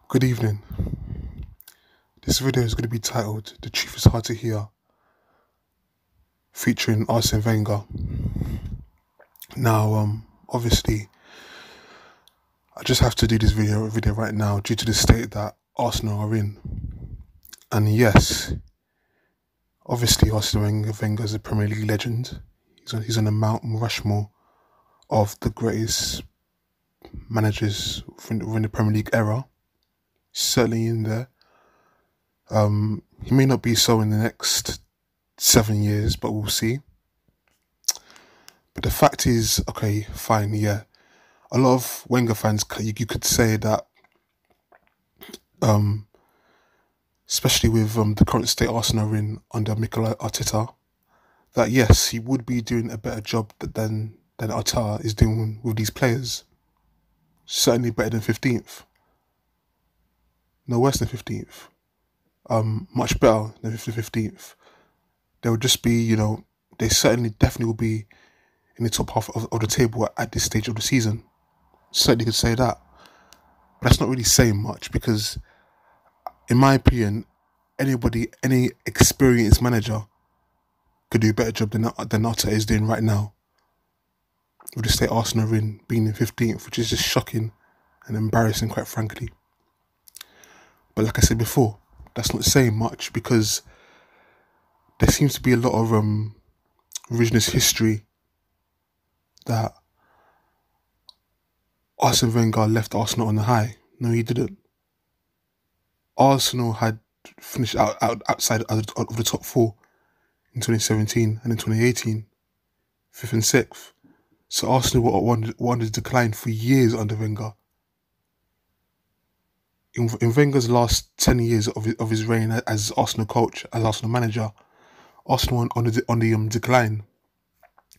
Good evening. This video is going to be titled "The Truth is Hard to Hear," featuring Arsene Wenger. Now, obviously, I just have to do this video right now due to the state that Arsenal are in. And yes, obviously, Arsene Wenger is a Premier League legend. He's on the Mount Rushmore of the greatest managers within the Premier League era. Certainly in there. He may not be so in the next 7 years, but we'll see. But the fact is, okay, fine, yeah. A lot of Wenger fans, you could say that, especially with the current state Arsenal are in under Mikel Arteta, that yes, he would be doing a better job than Arteta is doing with these players. Certainly better than 15th. No worse than 15th. Much better than 15th. They would just be, they definitely will be in the top half of the table at this stage of the season. Certainly could say that. But that's not really saying much because, in my opinion, any experienced manager could do a better job than Arteta is doing right now. With the state Arsenal in being in 15th, which is just shocking and embarrassing, quite frankly. But like I said before, that's not saying much because there seems to be a lot of revisionist history that Arsene Wenger left Arsenal on the high. No, he didn't. Arsenal had finished outside of the top four in 2017 and in 2018, 5th and 6th. So Arsenal were on the decline for years under Wenger. In Wenger's last 10 years of his reign as Arsenal coach, as Arsenal manager, Arsenal on the decline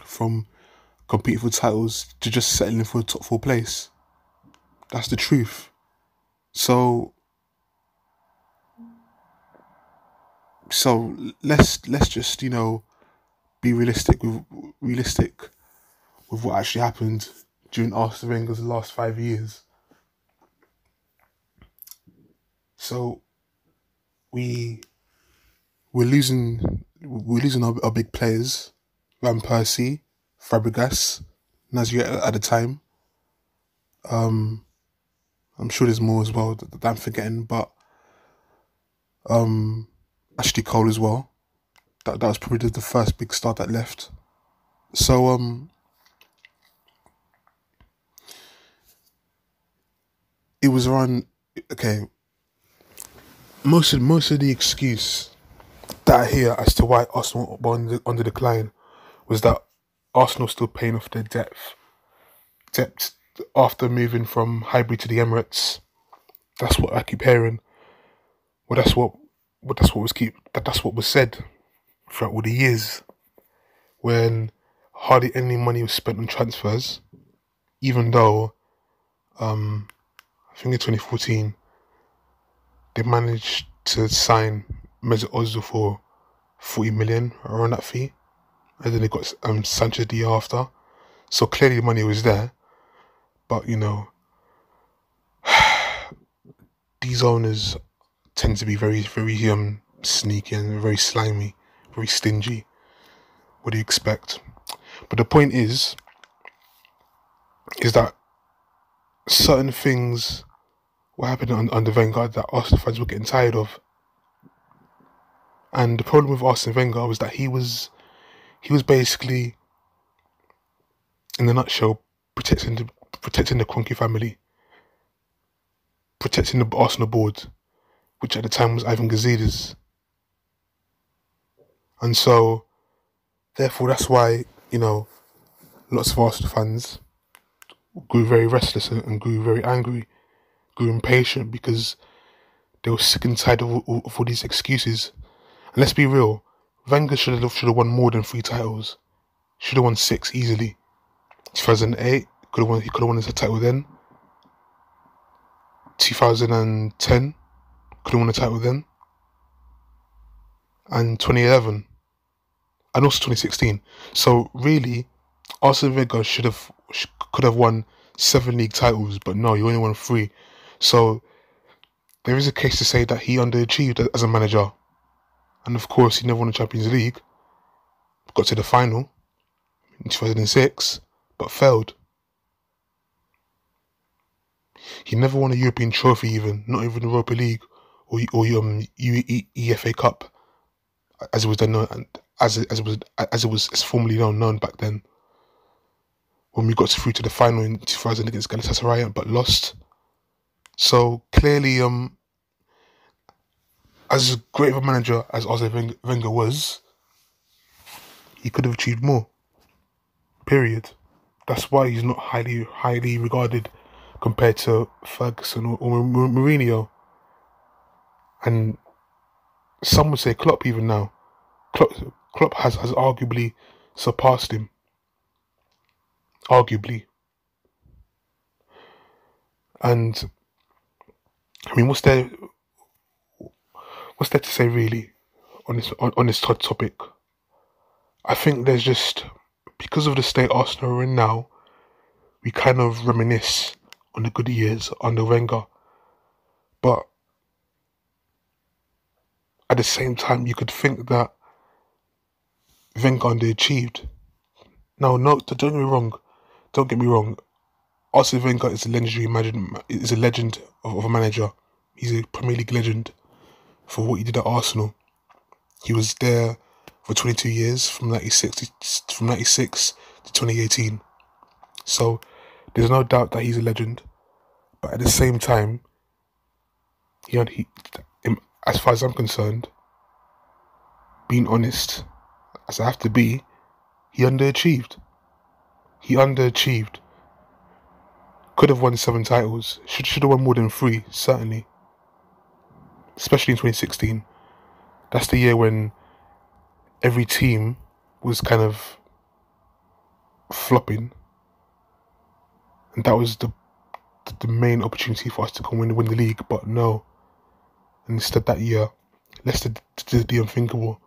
from competing for titles to just settling for a top 4 place. That's the truth. So let's just be realistic with what actually happened during Arsene Wenger's last 5 years. So we're losing our big players, Van Persie, Fabregas, Nasri at the time. I'm sure there's more as well that I'm forgetting, but Ashley Cole as well. That was probably the first big star that left. So it was around, okay. Most of the excuse that I hear as to why Arsenal were on the decline was that Arsenal still paying off their debt after moving from Highbury to the Emirates. That's what I keep hearing. Well, that's what was said throughout all the years, when hardly any money was spent on transfers, even though I think in 2014 they managed to sign Mesut Ozil for 40 million around that fee, and then they got Sanchez the year after. So clearly the money was there, but these owners tend to be very, very sneaky and very slimy, very stingy. What do you expect? But the point is that certain things were happening under Wenger that Arsenal fans were getting tired of. And the problem with Arsene Wenger was that he was basically, in a nutshell, protecting the Kroenke family, protecting the Arsenal board, which at the time was Ivan Gazidis. And so, therefore, that's why, lots of Arsenal fans grew very restless and grew very angry, grew impatient, because they were sick and tired of all these excuses. And let's be real, Wenger should have won more than 3 titles. Should have won 6 easily. 2008, he could have won his title then. 2010, could have won the title then. And 2011, and also 2016. So really, Arsene Wenger could have won 7 league titles, but no, he only won 3. So there is a case to say that he underachieved as a manager. And of course, he never won the Champions League. Got to the final in 2006, but failed. He never won a European trophy, not even the Europa League or UEFA Cup, as it was then known, as it was formerly known back then. When we got through to the final in 2000 against Galatasaray, but lost. So clearly, as great of a manager as Arsene Wenger was, he could have achieved more. Period. That's why he's not highly regarded compared to Ferguson or Mourinho. And some would say Klopp even now. Klopp has arguably surpassed him. Arguably. And I mean, what's there to say really on this topic? I think there's just, because of the state Arsenal are in now, we kind of reminisce on the good years under Wenger. But at the same time, you could think that Wenger underachieved. No, don't get me wrong. Arsene Wenger is a legend of a manager. He's a Premier League legend for what he did at Arsenal. He was there for 22 years, from 96 to 2018. So there's no doubt that he's a legend. But at the same time, as far as I'm concerned, being honest, as I have to be, he underachieved. Could have won 7 titles. Should have won more than 3, certainly. Especially in 2016. That's the year when every team was kind of flopping. And that was the main opportunity for us to come win the league. But no. And instead that year, Leicester did the unthinkable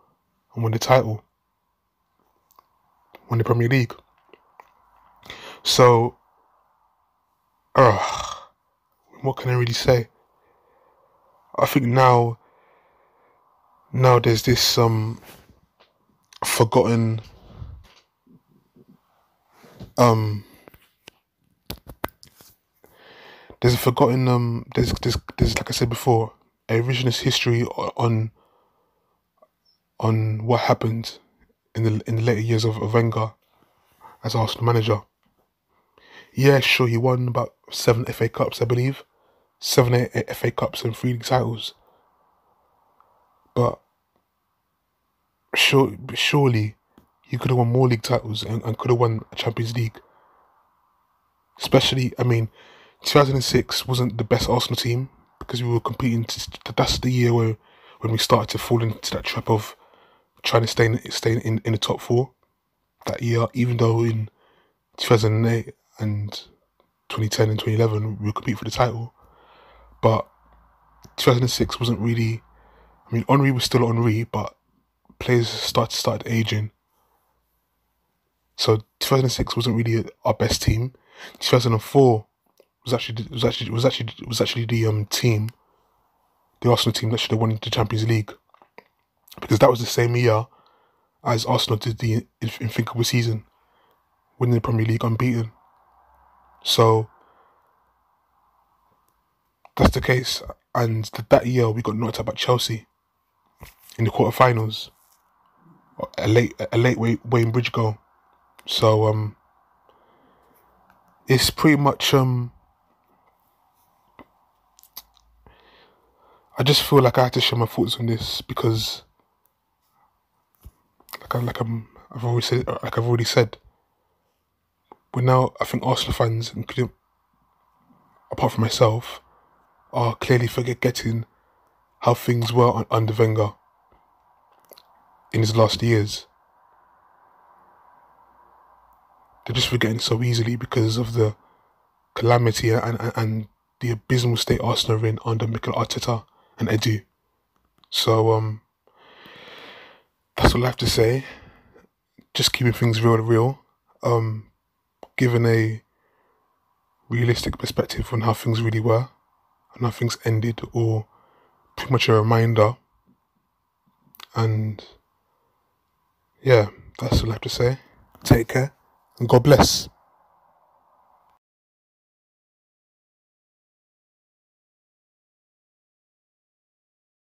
and won the title. Won the Premier League. So, what can I really say? I think now there's this forgotten there's like I said before, a revisionist history on what happened in the later years of Wenger as Arsenal manager. Yeah, sure, he won about 7 FA Cups, I believe. 7 FA Cups and 3 league titles. But surely he could have won more league titles and could have won a Champions League. Especially, 2006 wasn't the best Arsenal team because we were competing. That's the year when we started to fall into that trap of trying to stay in the top 4 that year, even though in 2008 and 2010 and 2011 we would compete for the title. But 2006 wasn't really, Henry was still Henry, but players started aging. So 2006 wasn't really our best team. 2004 was actually the team, the Arsenal team that should have won the Champions League, because that was the same year as Arsenal did the unthinkable season, winning the Premier League unbeaten. So that's the case, and that year we got knocked out by Chelsea in the quarterfinals, a late Wayne Bridge goal. So it's pretty much I just feel like I had to share my thoughts on this because, I've already said, we're now, I think Arsenal fans, including, apart from myself, are clearly forgetting how things were under Wenger in his last years. They're just forgetting so easily because of the calamity and the abysmal state Arsenal are in under Mikel Arteta and Edu. So that's all I have to say. Just keeping things real. Given a realistic perspective on how things really were. nothing's ended, or pretty much a reminder. And yeah, that's all I have to say. Take care and God bless.